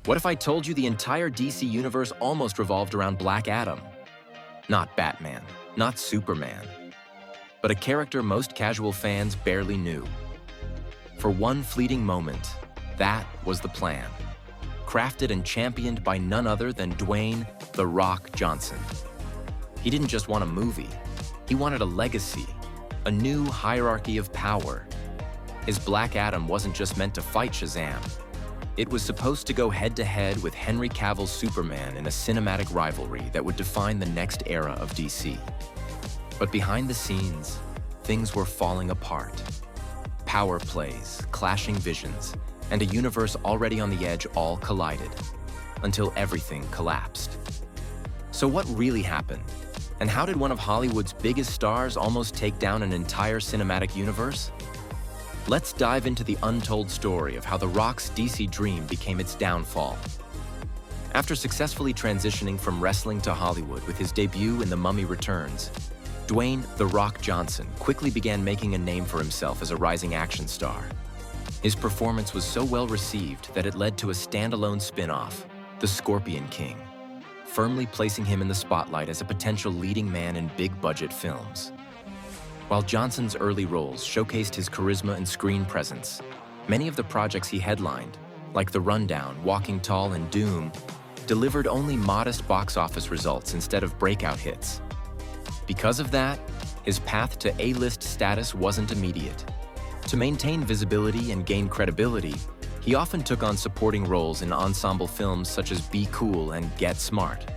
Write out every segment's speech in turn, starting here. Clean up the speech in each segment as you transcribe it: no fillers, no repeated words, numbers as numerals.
What if I told you the entire DC universe almost revolved around Black Adam? Not Batman, not Superman, but a character most casual fans barely knew. For one fleeting moment, that was the plan, crafted and championed by none other than Dwayne "The Rock" Johnson. He didn't just want a movie, he wanted a legacy, a new hierarchy of power. His Black Adam wasn't just meant to fight Shazam. It was supposed to go head-to-head with Henry Cavill's Superman in a cinematic rivalry that would define the next era of DC. But behind the scenes, things were falling apart. Power plays, clashing visions, and a universe already on the edge all collided, until everything collapsed. So what really happened? And how did one of Hollywood's biggest stars almost take down an entire cinematic universe? Let's dive into the untold story of how The Rock's DC dream became its downfall. After successfully transitioning from wrestling to Hollywood with his debut in The Mummy Returns, Dwayne "The Rock" Johnson quickly began making a name for himself as a rising action star. His performance was so well received that it led to a standalone spin-off, The Scorpion King, firmly placing him in the spotlight as a potential leading man in big-budget films. While Johnson's early roles showcased his charisma and screen presence, many of the projects he headlined, like The Rundown, Walking Tall, and Doom, delivered only modest box office results instead of breakout hits. Because of that, his path to A-list status wasn't immediate. To maintain visibility and gain credibility, he often took on supporting roles in ensemble films such as Be Cool and Get Smart.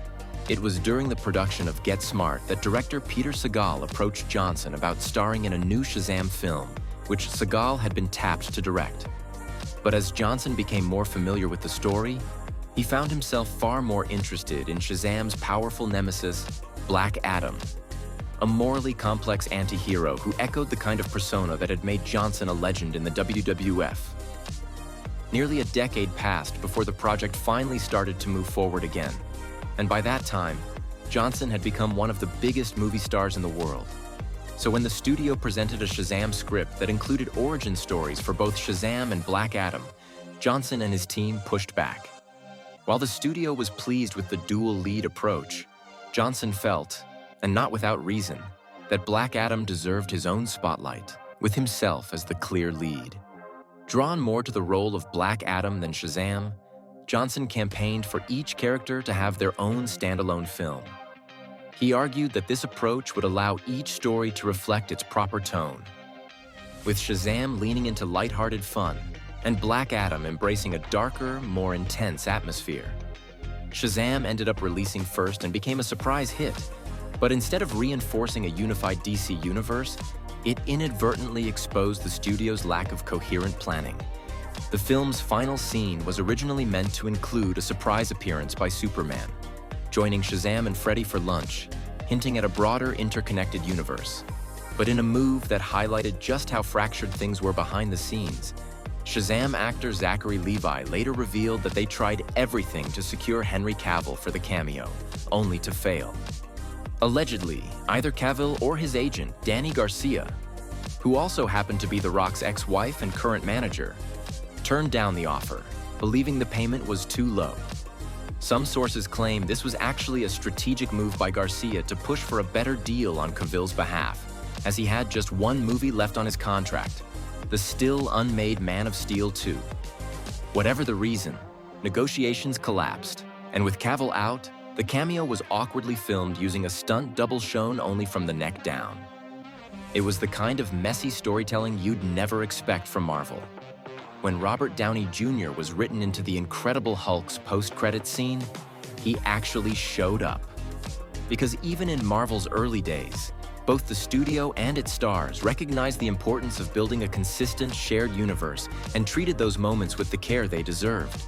It was during the production of Get Smart that director Peter Segal approached Johnson about starring in a new Shazam film, which Segal had been tapped to direct. But as Johnson became more familiar with the story, he found himself far more interested in Shazam's powerful nemesis, Black Adam, a morally complex anti-hero who echoed the kind of persona that had made Johnson a legend in the WWF. Nearly a decade passed before the project finally started to move forward again. And by that time, Johnson had become one of the biggest movie stars in the world. So when the studio presented a Shazam script that included origin stories for both Shazam and Black Adam, Johnson and his team pushed back. While the studio was pleased with the dual lead approach, Johnson felt, and not without reason, that Black Adam deserved his own spotlight, with himself as the clear lead. Drawn more to the role of Black Adam than Shazam, Johnson campaigned for each character to have their own standalone film. He argued that this approach would allow each story to reflect its proper tone, with Shazam leaning into lighthearted fun and Black Adam embracing a darker, more intense atmosphere. Shazam ended up releasing first and became a surprise hit, but instead of reinforcing a unified DC universe, it inadvertently exposed the studio's lack of coherent planning. The film's final scene was originally meant to include a surprise appearance by Superman, joining Shazam and Freddy for lunch, hinting at a broader interconnected universe. But in a move that highlighted just how fractured things were behind the scenes, Shazam actor Zachary Levi later revealed that they tried everything to secure Henry Cavill for the cameo, only to fail. Allegedly, either Cavill or his agent, Danny Garcia, who also happened to be The Rock's ex-wife and current manager, turned down the offer, believing the payment was too low. Some sources claim this was actually a strategic move by Garcia to push for a better deal on Cavill's behalf, as he had just one movie left on his contract, the still unmade Man of Steel 2. Whatever the reason, negotiations collapsed, and with Cavill out, the cameo was awkwardly filmed using a stunt double shown only from the neck down. It was the kind of messy storytelling you'd never expect from Marvel. When Robert Downey Jr. was written into the Incredible Hulk's post-credits scene, he actually showed up. Because even in Marvel's early days, both the studio and its stars recognized the importance of building a consistent shared universe and treated those moments with the care they deserved.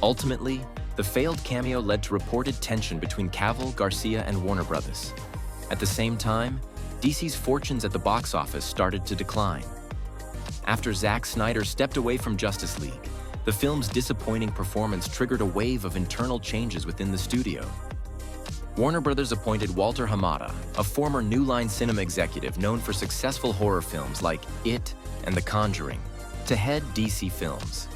Ultimately, the failed cameo led to reported tension between Cavill, Garcia, and Warner Bros. At the same time, DC's fortunes at the box office started to decline. After Zack Snyder stepped away from Justice League, the film's disappointing performance triggered a wave of internal changes within the studio. Warner Bros. Appointed Walter Hamada, a former New Line Cinema executive known for successful horror films like It and The Conjuring, to head DC Films.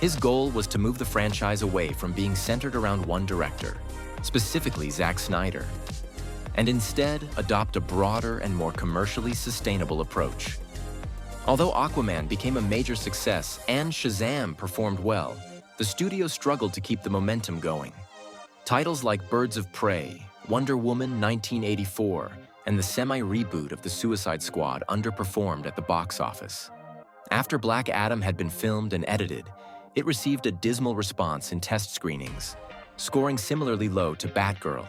His goal was to move the franchise away from being centered around one director, specifically Zack Snyder, and instead adopt a broader and more commercially sustainable approach. Although Aquaman became a major success and Shazam performed well, the studio struggled to keep the momentum going. Titles like Birds of Prey, Wonder Woman 1984, and the semi-reboot of The Suicide Squad underperformed at the box office. After Black Adam had been filmed and edited, it received a dismal response in test screenings, scoring similarly low to Batgirl,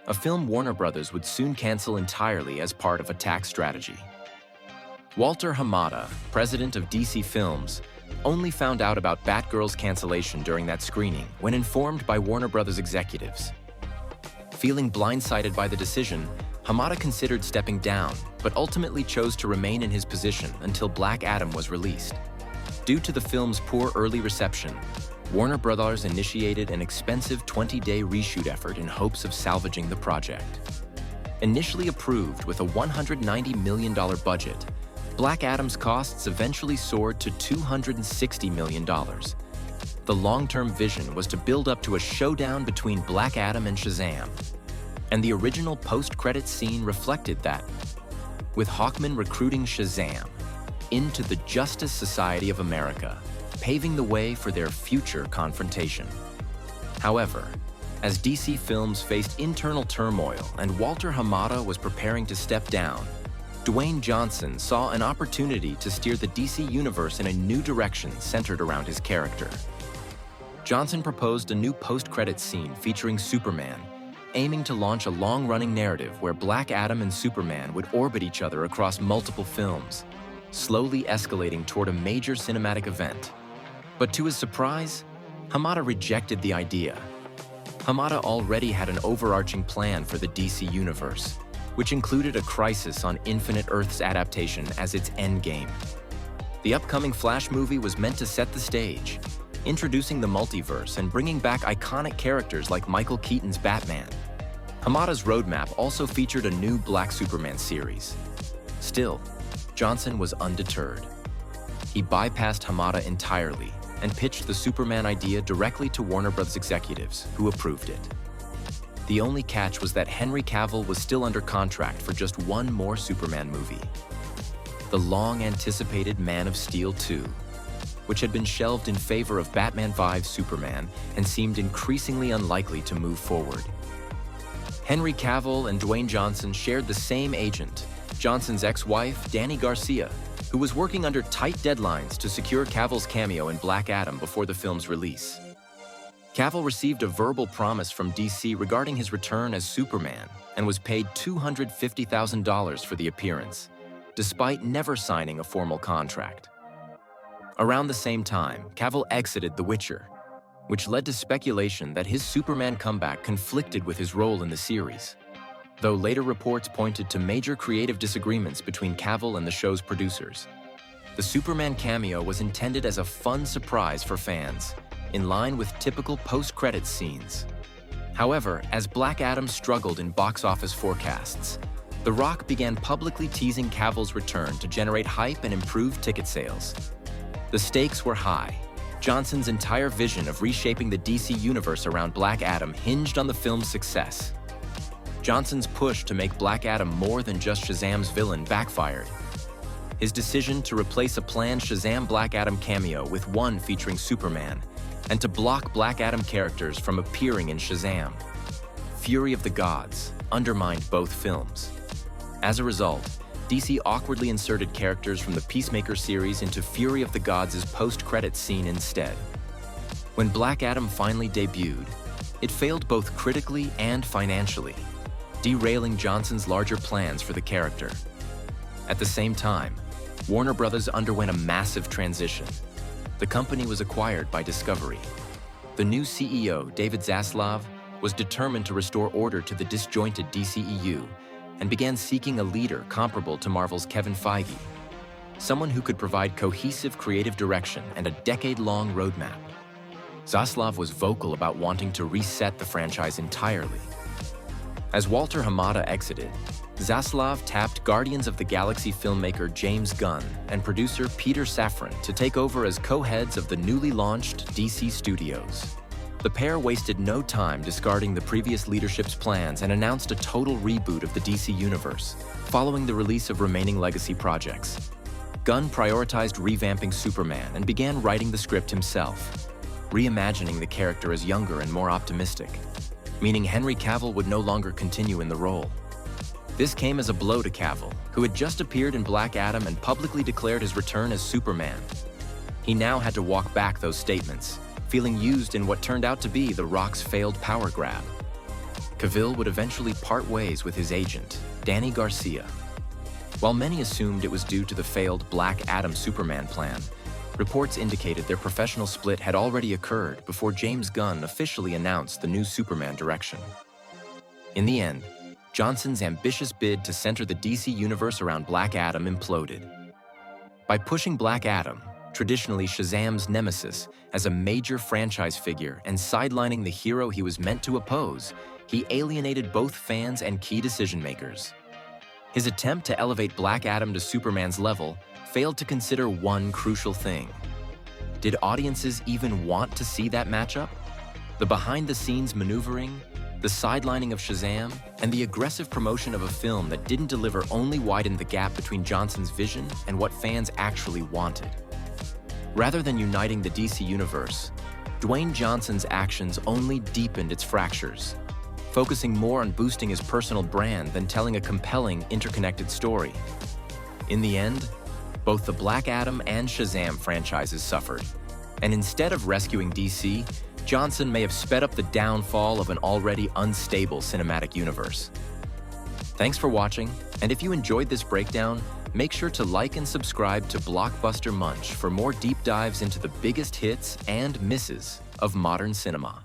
a film Warner Bros. Would soon cancel entirely as part of a tax strategy. Walter Hamada, president of DC Films, only found out about Batgirl's cancellation during that screening when informed by Warner Bros. Executives. Feeling blindsided by the decision, Hamada considered stepping down, but ultimately chose to remain in his position until Black Adam was released. Due to the film's poor early reception, Warner Bros. Initiated an expensive 20-day reshoot effort in hopes of salvaging the project. Initially approved with a $190 million budget, Black Adam's costs eventually soared to $260 million. The long-term vision was to build up to a showdown between Black Adam and Shazam, and the original post-credits scene reflected that, with Hawkman recruiting Shazam into the Justice Society of America, paving the way for their future confrontation. However, as DC Films faced internal turmoil and Walter Hamada was preparing to step down, Dwayne Johnson saw an opportunity to steer the DC universe in a new direction centered around his character. Johnson proposed a new post-credits scene featuring Superman, aiming to launch a long-running narrative where Black Adam and Superman would orbit each other across multiple films, slowly escalating toward a major cinematic event. But to his surprise, Hamada rejected the idea. Hamada already had an overarching plan for the DC universe, which included a Crisis on Infinite Earths adaptation as its endgame. The upcoming Flash movie was meant to set the stage, introducing the multiverse and bringing back iconic characters like Michael Keaton's Batman. Hamada's roadmap also featured a new Black Superman series. Still, Johnson was undeterred. He bypassed Hamada entirely and pitched the Superman idea directly to Warner Bros. Executives, who approved it. The only catch was that Henry Cavill was still under contract for just one more Superman movie, the long-anticipated Man of Steel 2, which had been shelved in favor of Batman vs Superman and seemed increasingly unlikely to move forward. Henry Cavill and Dwayne Johnson shared the same agent, Johnson's ex-wife, Dani Garcia, who was working under tight deadlines to secure Cavill's cameo in Black Adam before the film's release. Cavill received a verbal promise from DC regarding his return as Superman and was paid $250,000 for the appearance, despite never signing a formal contract. Around the same time, Cavill exited The Witcher, which led to speculation that his Superman comeback conflicted with his role in the series, though later reports pointed to major creative disagreements between Cavill and the show's producers. The Superman cameo was intended as a fun surprise for fans, in line with typical post-credits scenes. However, as Black Adam struggled in box office forecasts, The Rock began publicly teasing Cavill's return to generate hype and improve ticket sales. The stakes were high. Johnson's entire vision of reshaping the DC universe around Black Adam hinged on the film's success. Johnson's push to make Black Adam more than just Shazam's villain backfired. His decision to replace a planned Shazam Black Adam cameo with one featuring Superman, and to block Black Adam characters from appearing in Shazam, Fury of the Gods, undermined both films. As a result, DC awkwardly inserted characters from the Peacemaker series into Fury of the Gods' post-credits scene instead. When Black Adam finally debuted, it failed both critically and financially, derailing Johnson's larger plans for the character. At the same time, Warner Bros. Underwent a massive transition. The company was acquired by Discovery. The new CEO, David Zaslav, was determined to restore order to the disjointed DCEU and began seeking a leader comparable to Marvel's Kevin Feige, someone who could provide cohesive creative direction and a decade-long roadmap. Zaslav was vocal about wanting to reset the franchise entirely. As Walter Hamada exited, Zaslav tapped Guardians of the Galaxy filmmaker James Gunn and producer Peter Safran to take over as co-heads of the newly launched DC Studios. The pair wasted no time discarding the previous leadership's plans and announced a total reboot of the DC universe, following the release of remaining legacy projects. Gunn prioritized revamping Superman and began writing the script himself, reimagining the character as younger and more optimistic, meaning Henry Cavill would no longer continue in the role. This came as a blow to Cavill, who had just appeared in Black Adam and publicly declared his return as Superman. He now had to walk back those statements, feeling used in what turned out to be The Rock's failed power grab. Cavill would eventually part ways with his agent, Danny Garcia. While many assumed it was due to the failed Black Adam Superman plan, reports indicated their professional split had already occurred before James Gunn officially announced the new Superman direction. In the end, Johnson's ambitious bid to center the DC universe around Black Adam imploded. By pushing Black Adam, traditionally Shazam's nemesis, as a major franchise figure and sidelining the hero he was meant to oppose, he alienated both fans and key decision-makers. His attempt to elevate Black Adam to Superman's level failed to consider one crucial thing. Did audiences even want to see that matchup? The behind-the-scenes maneuvering, the sidelining of Shazam, and the aggressive promotion of a film that didn't deliver only widened the gap between Johnson's vision and what fans actually wanted. Rather than uniting the DC universe, Dwayne Johnson's actions only deepened its fractures, focusing more on boosting his personal brand than telling a compelling, interconnected story. In the end, both the Black Adam and Shazam franchises suffered, and instead of rescuing DC, Johnson may have sped up the downfall of an already unstable cinematic universe. Thanks for watching, and if you enjoyed this breakdown, make sure to like and subscribe to Blockbuster Munch for more deep dives into the biggest hits and misses of modern cinema.